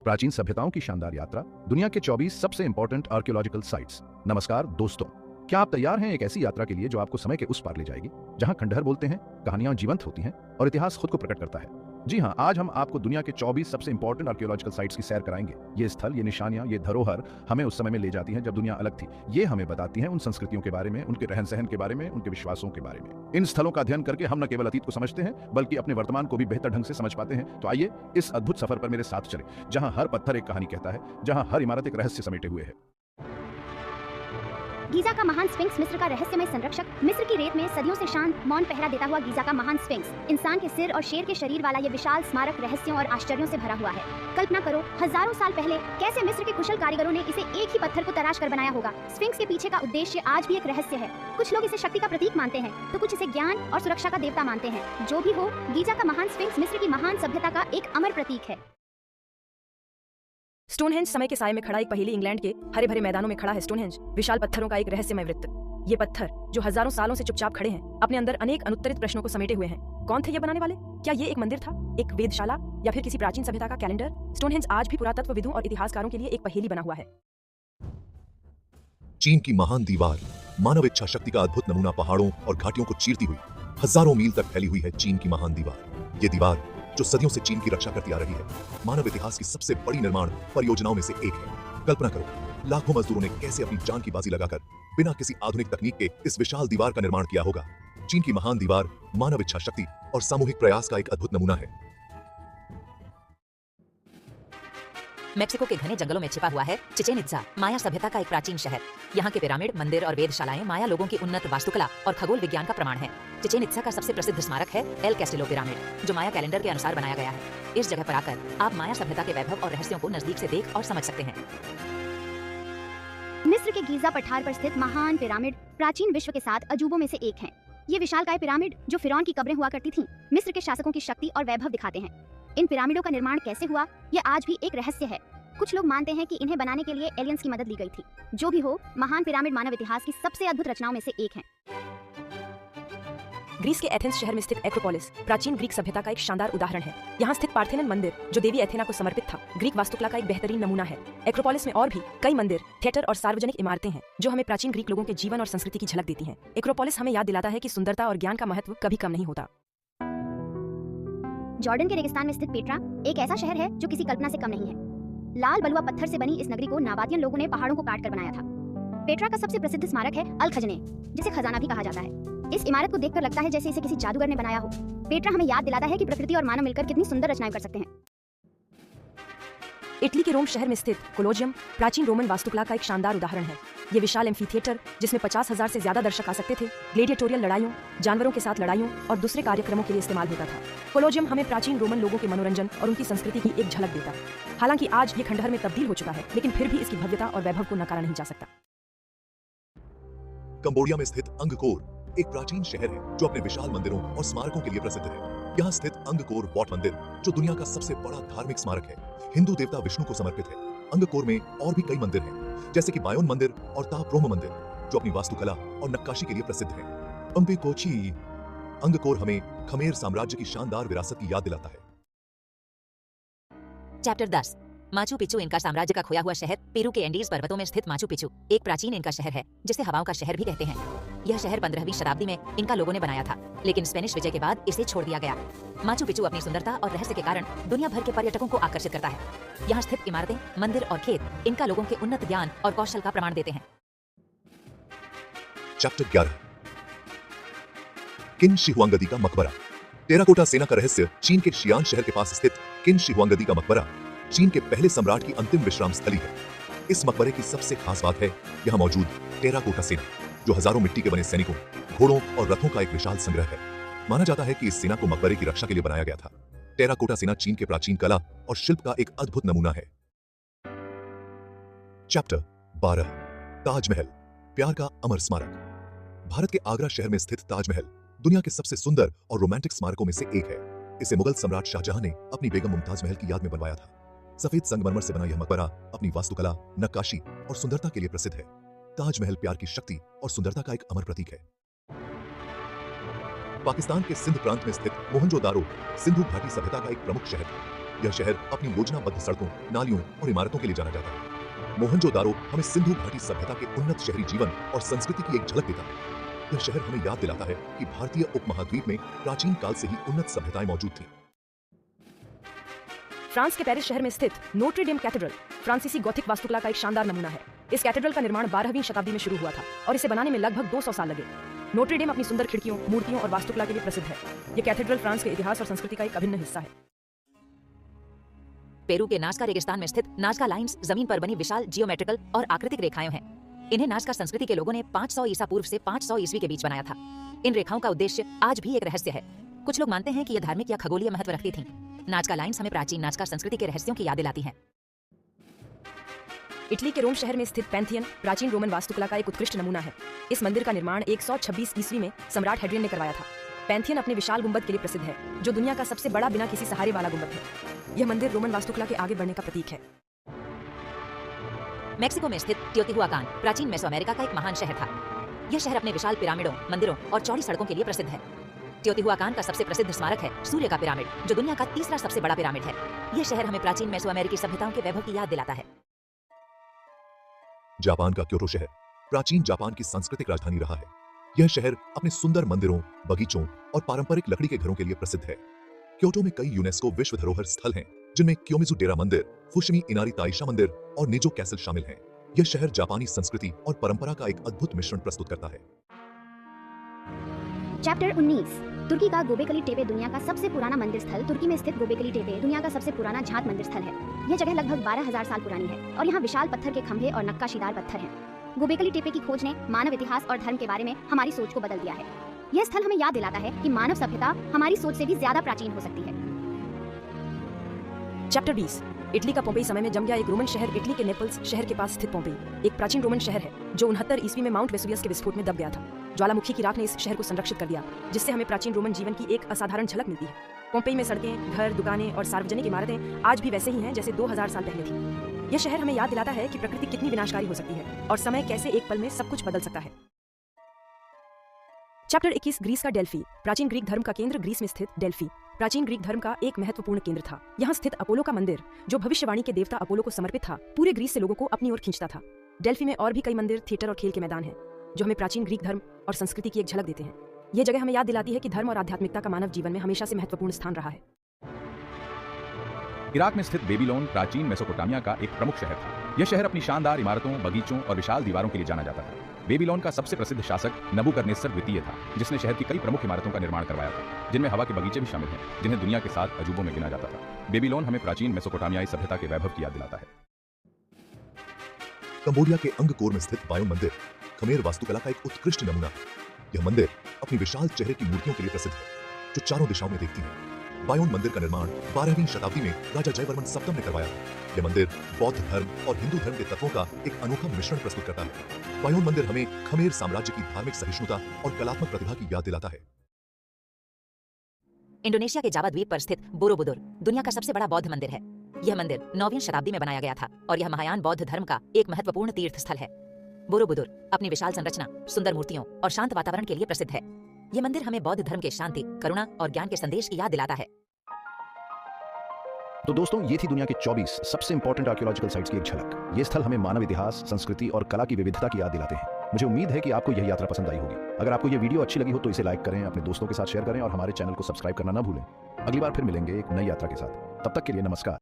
प्राचीन सभ्यताओं की शानदार यात्रा, दुनिया के 24 सबसे इंपॉर्टेंट आर्कियोलॉजिकल साइट्स। नमस्कार दोस्तों, क्या आप तैयार हैं एक ऐसी यात्रा के लिए जो आपको समय के उस पार ले जाएगी, जहां खंडहर बोलते हैं, कहानियां जीवंत होती हैं और इतिहास खुद को प्रकट करता है। जी हां, आज हम आपको दुनिया के 24 सबसे इंपॉर्टेंट आर्कियोलॉजिकल साइट्स की सैर कराएंगे। ये स्थल, ये निशानियां, ये धरोहर हमें उस समय में ले जाती हैं जब दुनिया अलग थी। ये हमें बताती हैं उन संस्कृतियों के बारे में, उनके रहन सहन के बारे में, उनके विश्वासों के बारे में। इन स्थलों का अध्ययन करके हम न केवल अतीत को समझते हैं बल्कि अपने वर्तमान को भी बेहतर ढंग से समझ पाते हैं। तो आइए इस अद्भुत सफर पर मेरे साथ चलें, जहां हर पत्थर एक कहानी कहता है, जहां हर इमारत एक रहस्य समेटे हुए है। गीजा का महान स्फिंक्स, मिस्र का रहस्यमय संरक्षक। मिस्र की रेत में सदियों से शांत मौन पहरा देता हुआ गीजा का महान स्फिंक्स, इंसान के सिर और शेर के शरीर वाला ये विशाल स्मारक रहस्यों और आश्चर्यों से भरा हुआ है। कल्पना करो, हजारों साल पहले कैसे मिस्र के कुशल कारीगरों ने इसे एक ही पत्थर को तराश कर बनाया होगा। स्फिंक्स के पीछे का उद्देश्य आज भी एक रहस्य है। कुछ लोग इसे शक्ति का प्रतीक मानते हैं, तो कुछ इसे ज्ञान और सुरक्षा का देवता मानते हैं। जो भी हो, गीजा का महान स्फिंक्स मिस्र की महान सभ्यता का एक अमर प्रतीक है। स्टोनहेंज समय के साये में खड़ा एक पहेली। इंग्लैंड के हरे भरे मैदानों में खड़ा है स्टोनहेंज, विशाल पत्थरों का एक रहस्यमय वृत्त। ये पत्थर जो हजारों सालों से चुपचाप खड़े हैं, अपने अंदर अनेक अनुत्तरित प्रश्नों को समेटे हुए हैं। कौन थे ये बनाने वाले? क्या ये एक मंदिर था, एक वेधशाला, या फिर किसी प्राचीन सभ्यता का कैलेंडर? स्टोनहेंज आज भी पुरातत्वविदों और इतिहासकारों के लिए एक पहेली बना हुआ है। चीन की महान दीवार, मानव इच्छा शक्ति का अद्भुत नमूना, पहाड़ों और घाटियों को चीरती हुई हजारों मील तक फैली हुई है चीन की महान दीवार। ये दीवार जो सदियों से चीन की रक्षा करती आ रही है, मानव इतिहास की सबसे बड़ी निर्माण परियोजनाओं में से एक है। कल्पना करो, लाखों मजदूरों ने कैसे अपनी जान की बाजी लगाकर बिना किसी आधुनिक तकनीक के इस विशाल दीवार का निर्माण किया होगा। चीन की महान दीवार मानव इच्छा शक्ति और सामूहिक प्रयास का एक अद्भुत नमूना है। मेक्सिको के घने जंगलों में छिपा हुआ है चिचेन इत्जा, माया सभ्यता का एक प्राचीन शहर। यहाँ के पिरामिड, मंदिर और वेधशालाएं माया लोगों की उन्नत वास्तुकला और खगोल विज्ञान का प्रमाण है। चिचेन इत्जा का सबसे प्रसिद्ध स्मारक है एल कैस्टिलो पिरामिड, जो माया कैलेंडर के अनुसार बनाया गया है। इस जगह पर आकर आप माया सभ्यता के वैभव और रहस्यों को नजदीक से देख और समझ सकते हैं। मिस्र के गीजा पठार पर स्थित महान पिरामिड प्राचीन विश्व के 7 अजूबों में से एक है। ये विशालकाय पिरामिड जो फिरौन की कब्रें हुआ करती थीं, मिस्र के शासकों की शक्ति और वैभव दिखाते हैं। इन पिरामिडों का निर्माण कैसे हुआ, यह आज भी एक रहस्य है। कुछ लोग मानते हैं कि इन्हें बनाने के लिए एलियंस की मदद ली गई थी। जो भी हो, महान पिरामिड मानव इतिहास की सबसे अद्भुत रचनाओं में से एक है। ग्रीस के एथेंस शहर में स्थित एक्रोपोलिस प्राचीन ग्रीक सभ्यता का एक शानदार उदाहरण है। यहाँ स्थित पार्थेनन मंदिर, जो देवी एथेना को समर्पित था, ग्रीक वास्तुकला का एक बेहतरीन नमूना है। एक्रोपोलिस में और भी कई मंदिर, थिएटर और सार्वजनिक इमारतें हैं जो हमें प्राचीन ग्रीक लोगों के जीवन और संस्कृति की झलक देती हैं। एक्रोपोलिस हमें याद दिलाता है कि सुंदरता और ज्ञान का महत्व कभी कम नहीं होता। जॉर्डन के रेगिस्तान में स्थित पेट्रा एक ऐसा शहर है जो किसी कल्पना से कम नहीं है। लाल बलुआ पत्थर से बनी इस नगरी को नाबातियन लोगों ने पहाड़ों को काट कर बनाया था। पेट्रा का सबसे प्रसिद्ध स्मारक है अल खजने, जिसे खजाना भी कहा जाता है। इस इमारत को देखकर लगता है जैसे इसे किसी जादूगर ने बनाया हो। पेट्रा हमें याद दिलाता है कि प्रकृति और मानव मिलकर कितनी सुंदर रचनाएं कर सकते हैं। इटली के रोम शहर में स्थित कोलोजियम प्राचीन रोमन वास्तुकला का एक शानदार उदाहरण है। ये विशाल एम्फीथिएटर, जिसमें 50,000 से ज्यादा दर्शक आ सकते थे, ग्लेडिएटोरियल लड़ाइयों, जानवरों के साथ लड़ाइयों और दूसरे कार्यक्रमों के लिए इस्तेमाल होता था। कोलोजियम हमें प्राचीन रोमन लोगों के मनोरंजन और उनकी संस्कृति की एक झलक देता है। हालांकि आज ये खंडहर में तब्दील हो चुका है, लेकिन फिर भी इसकी भव्यता और वैभव को नकारा नहीं जा सकता। कंबोडिया में स्थित अंगकोर एक प्राचीन शहर है जो अपने विशाल मंदिरों और स्मारकों के लिए प्रसिद्ध है। यहाँ स्थित अंगकोर वॉट मंदिर, जो दुनिया का सबसे बड़ा धार्मिक स्मारक है, हिंदू देवता विष्णु को समर्पित है। अंगकोर में और भी कई मंदिर हैं, जैसे कि बायोन मंदिर और ता ब्रोह्म मंदिर, जो अपनी वास्तुकला और नक्काशी के लिए प्रसिद्ध है। पंपी कोची अंगकोर हमें खमेर साम्राज्य की शानदार विरासत की याद दिलाता है। चैप्टर 10, माचू पिचू, इनका साम्राज्य का खोया हुआ शहर। पेरू के एंडीज पर्वतों में स्थित माचू पिचू एक प्राचीन इनका शहर है, जिसे हवाओं का शहर भी कहते हैं। यह शहर 15वीं शताब्दी में इनका लोगों ने बनाया था, लेकिन स्पेनिश विजय के बाद इसे छोड़ दिया गया। माचू पिचू अपनी सुंदरता और रहस्य के कारण दुनिया भर के पर्यटकों को आकर्षित करता है। यहाँ स्थित इमारतें, मंदिर और खेत इनका लोगों के उन्नत ज्ञान और कौशल का प्रमाण देते हैं। चैप्टर 11, किन शी हुआंग का मकबरा। टेराकोटा सेना का रहस्य। चीन के शियान शहर के पास स्थित किन शी हुआंग का मकबरा चीन के पहले सम्राट की अंतिम विश्राम स्थली है। इस मकबरे की सबसे खास बात है यहाँ मौजूद टेराकोटा सेना, जो हजारों मिट्टी के बने सैनिकों, घोड़ों और रथों का एक विशाल संग्रह है। माना जाता है कि इस सेना को मकबरे की रक्षा के लिए बनाया गया था। टेराकोटा सेना चीन के प्राचीन कला और शिल्प का एक अद्भुत नमूना है। चैप्टर 12, ताजमहल, प्यार का अमर स्मारक। भारत के आगरा शहर में स्थित ताजमहल दुनिया के सबसे सुंदर और रोमांटिक स्मारकों में से एक है। इसे मुगल सम्राट शाहजहां ने अपनी बेगम मुमताज महल की याद में बनवाया था। सफेद संगमरमर से बना यह मकबरा अपनी वास्तुकला, नक्काशी और सुंदरता के लिए प्रसिद्ध है। ताजमहल प्यार की शक्ति और सुंदरता का एक अमर प्रतीक है। पाकिस्तान के सिंध प्रांत में स्थित मोहनजोदारो सिंधु घाटी सभ्यता का एक प्रमुख शहर है। यह शहर अपनी योजनाबद्ध सड़कों, नालियों और इमारतों के लिए जाना जाता है। मोहनजोदारो हमें सिंधु घाटी सभ्यता के उन्नत शहरी जीवन और संस्कृति की एक झलक देता है। यह शहर हमें याद दिलाता है कि भारतीय उपमहाद्वीप में प्राचीन काल से ही उन्नत सभ्यताएं मौजूद थीं। फ्रांस के पेरिस शहर में स्थित नोट्रे डेम कैथेड्रल फ्रांसीसी गॉथिक वास्तुकला का एक शानदार नमूना है। इस कैथेड्रल का निर्माण 12वीं शताब्दी में शुरू हुआ था और इसे बनाने में लगभग 200 साल लगे। नोट्रे डेम अपनी सुंदर खिड़कियों, मूर्तियों और वास्तुकला के लिए प्रसिद्ध है। यह कैथेड्रल फ्रांस के इतिहास और संस्कृति का एक अभिन्न हिस्सा है। पेरू के नाजका रेगिस्तान में स्थित नाजका लाइन्स जमीन पर बनी विशाल जियोमेट्रिकल और आकृतिक रेखाएं हैं। इन्हें नाजका संस्कृति के लोगों ने 500 ईसा पूर्व से 500 ईस्वी के बीच बनाया था। इन रेखाओं का उद्देश्य आज भी एक रहस्य है। कुछ लोग मानते हैं कि यह धार्मिक या खगोलीय महत्व रखती थीं। नाजका लाइन्स हमें प्राचीन नाजका संस्कृति के रहस्यों की याद दिलाती हैं। इटली के रोम शहर में स्थित पैंथियन प्राचीन रोमन वास्तुकला का एक उत्कृष्ट नमूना है। इस मंदिर का निर्माण 126 ईस्वी में सम्राट हेड्रियन ने करवाया था। पैंथियन अपने विशाल गुंबद के लिए प्रसिद्ध है, जो दुनिया का सबसे बड़ा बिना किसी सहारे वाला गुंबद है। यह मंदिर रोमन वास्तुकला के आगे बढ़ने का प्रतीक है। मेक्सिको में स्थित टियोतिहुआकान प्राचीन मेसोअमेरिका का एक महान शहर था। यह शहर अपने विशाल पिरामिडों, मंदिरों और चौड़ी सड़कों के लिए प्रसिद्ध है। टियोतिहुआकान का सबसे प्रसिद्ध स्मारक है सूर्य का पिरामिड, जो दुनिया का तीसरा सबसे बड़ा पिरामिड है। यह शहर हमें प्राचीन मेसोअमेरिकी सभ्यताओं के वैभव की याद दिलाता है। जापान का क्योटो शहर प्राचीन जापान की सांस्कृतिक राजधानी रहा है। यह शहर अपने सुंदर मंदिरों, बगीचों और पारंपरिक लकड़ी के घरों के लिए प्रसिद्ध है। क्योटो में कई यूनेस्को विश्व धरोहर स्थल हैं, जिनमें कियोमिज़ु डेरा मंदिर, फुशिमी इनारी ताइशा मंदिर और निजो कैसल शामिल हैं। यह शहर जापानी संस्कृति और परंपरा का एक अद्भुत मिश्रण प्रस्तुत करता है। चैप्टर 19 तुर्की का गोबेकली टेपे दुनिया का सबसे पुराना मंदिर स्थल। तुर्की में स्थित गोबेकली टेपे दुनिया का सबसे पुराना झात मंदिर स्थल है। यह जगह लगभग 12,000 साल पुरानी है और यहाँ विशाल पत्थर के खंभे और नक्काशीदार पत्थर हैं। गोबेकली टेपे की खोज ने मानव इतिहास और धर्म के बारे में हमारी सोच को बदल दिया है। यह स्थल हमें याद दिलाता है कि मानव सभ्यता हमारी सोच से भी ज्यादा प्राचीन हो सकती है। चैप्टर 20 इटली का पोम्पेई समय में जम गया एक रोमन शहर। इटली के नेपल्स शहर के पास स्थित पोम्पेई एक प्राचीन रोमन शहर है, जो 69 ईस्वी में माउंट वेसुवियस के विस्फोट में दब गया था। ज्वालामुखी की राख ने इस शहर को संरक्षित कर दिया, जिससे हमें प्राचीन रोमन जीवन की एक असाधारण झलक मिलती है। पोम्पेई में सड़कें, घर, दुकानें और सार्वजनिक इमारतें आज भी वैसे ही हैं जैसे 2000 साल पहले थी। यह शहर हमें याद दिलाता है कि प्रकृति कितनी विनाशकारी हो सकती है और समय कैसे एक पल में सब कुछ बदल सकता है। चैप्टर 21 ग्रीस का डेल्फी प्राचीन ग्रीक धर्म का केंद्र। ग्रीस में स्थित डेल्फी प्राचीन ग्रीक धर्म का एक महत्वपूर्ण केंद्र था। यहाँ स्थित अपोलो का मंदिर, जो भविष्यवाणी के देवता अपोलो को समर्पित था, पूरे ग्रीस से लोगों को अपनी ओर खींचता था। डेल्फी में और भी कई मंदिर, थिएटर और खेल के मैदान हैं, जो हमें प्राचीन ग्रीक धर्म और संस्कृति की एक झलक देते हैं। यह जगह हमें याद दिलाती है कि धर्म और आध्यात्मिकता का मानव जीवन में हमेशा से महत्वपूर्ण स्थान रहा है। इराक में स्थित बेबीलोन प्राचीन मेसोपोटामिया का एक प्रमुख शहर था। यह शहर अपनी शानदार इमारतों, बगीचों और विशाल दीवारों के लिए जाना जाता था। बेबीलोन का सबसे प्रसिद्ध शासक नबूकदनेस्सर द्वितीय था, जिसने शहर की कई प्रमुख इमारतों का निर्माण करवाया था, जिनमें हवा के बगीचे भी शामिल हैं, जिन्हें दुनिया के 7 अजूबों में गिना जाता था। बेबीलोन हमें प्राचीन मेसोपोटामियाई सभ्यता के वैभव की याद दिलाता है। कंबोडिया के अंगकोर में स्थित बायोन मंदिर खमेर वास्तुकला का एक उत्कृष्ट नमूना है। यह मंदिर अपनी विशाल चेहरे की मूर्तियों के लिए प्रसिद्ध है, जो चारों दिशाओं में देखती हैं। बायोन मंदिर का निर्माण 12वीं शताब्दी में राजा जयवर्मन सप्तम ने करवाया था। यह मंदिर बौद्ध धर्म और हिंदू धर्म के तत्वों का एक अनोखा मिश्रण प्रस्तुत करता है। बायोन मंदिर हमें खमेर साम्राज्य की धार्मिक सहिष्णुता और कलात्मक प्रतिभा की याद दिलाता है। इंडोनेशिया के जावा द्वीप पर स्थित बोरोबुदुर दुनिया का सबसे बड़ा बौद्ध मंदिर है। यह मंदिर 9वीं शताब्दी में बनाया गया था और यह महायान बौद्ध धर्म का एक महत्वपूर्ण तीर्थ स्थल है। बोरोबुदुर अपनी विशाल संरचना, सुंदर मूर्तियों और शांत वातावरण के लिए प्रसिद्ध है। यह मंदिर हमें बौद्ध धर्म के शांति, करुणा और ज्ञान के संदेश की याद दिलाता है। तो दोस्तों, ये थी दुनिया के 24 सबसे इंपॉर्टेंट आर्कियोलॉजिकल साइट्स की एक झलक। ये स्थल हमें मानव इतिहास, संस्कृति और कला की विविधता की याद दिलाते हैं। मुझे उम्मीद है कि आपको यह यात्रा पसंद आई होगी। अगर आपको यह वीडियो अच्छी लगी हो तो इसे लाइक करें, अपने दोस्तों के साथ शेयर करें और हमारे चैनल को सब्सक्राइब करना ना भूलें। अगली बार फिर मिलेंगे एक नई यात्रा के साथ। तब तक के लिए नमस्कार।